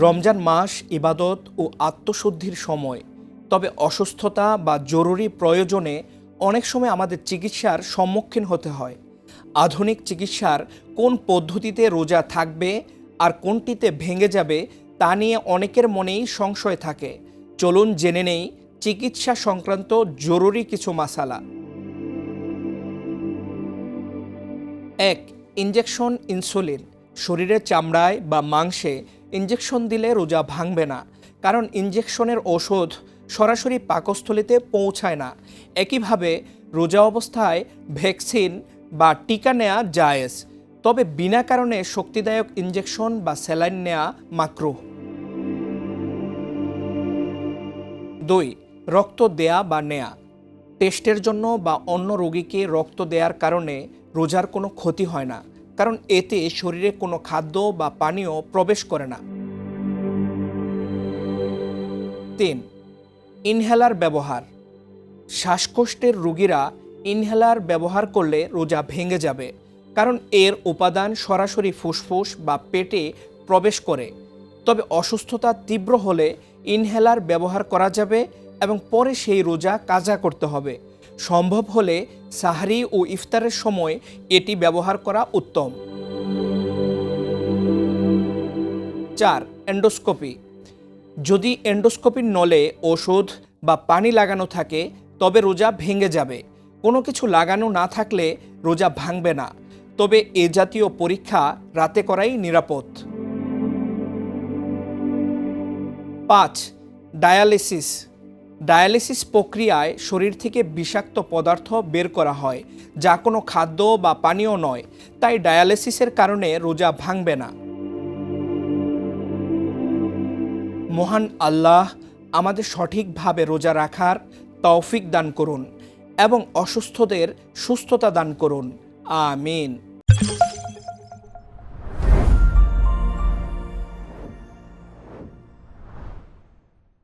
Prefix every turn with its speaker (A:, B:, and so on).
A: রমজান মাস ইবাদত ও আত্মশুদ্ধির সময়, তবে অসুস্থতা বা জরুরি প্রয়োজনে অনেক সময় আমাদের চিকিৎসার সম্মুখীন হতে হয়। আধুনিক চিকিৎসার কোন পদ্ধতিতে রোজা থাকবে আর কোনটিতে ভেঙে যাবে তা নিয়ে অনেকের মনেই সংশয় থাকে। চলুন জেনে নেই চিকিৎসা সংক্রান্ত জরুরি কিছু মাসালা। 1. Injection insulin. শরীরের চামড়ায় বা মাংসে ইনজেকশন দিলে রোজা ভাঙবে না, কারণ ইনজেকশনের ওষুধ সরাসরি পাকস্থলীতে পৌঁছায় না। একইভাবে রোজা অবস্থায় ভ্যাকসিন বা টিকা নেওয়া জায়েজ, তবে বিনা কারণে শক্তিদায়ক ইনজেকশন বা স্যালাইন নেওয়া মাকরুহ। 2. রক্ত দেয়া বা নেয়া। টেস্টের জন্য বা অন্য রোগীকে রক্ত দেওয়ার কারণে রোজার কোনো ক্ষতি হয় না, কারণ এতে শরীরে কোনো খাদ্য বা পানীয় প্রবেশ করে না। 3. ইনহেলার ব্যবহার। শ্বাসকষ্টের রোগীরা ইনহেলার ব্যবহার করলে রোজা ভেঙে যাবে, কারণ এর উপাদান সরাসরি ফুসফুস বা পেটে প্রবেশ করে। তবে অসুস্থতা তীব্র হলে ইনহেলার ব্যবহার করা যাবে এবং পরে সেই রোজা কাজা করতে হবে। সম্ভব হলে সাহরি ও ইফতারের সময় এটি ব্যবহার করা উত্তম। 4. এন্ডোস্কোপি। যদি এন্ডোস্কোপির নলে ওষুধ বা পানি লাগানো থাকে তবে রোজা ভেঙে যাবে। কোনো কিছু লাগানো না থাকলে রোজা ভাঙবে না, তবে এ জাতীয় পরীক্ষা রাতে করাই নিরাপদ। 5. ডায়ালিসিস। ডায়ালিসিস প্রক্রিয়ায় শরীর থেকে বিষাক্ত পদার্থ বের করা হয়, যা কোনো খাদ্য বা পানীয় নয়, তাই ডায়ালিসিসের কারণে রোজা ভাঙবে না। মহান আল্লাহ আমাদের সঠিকভাবে রোজা রাখার তৌফিক দান করুন এবং অসুস্থদের সুস্থতা দান করুন। আমিন।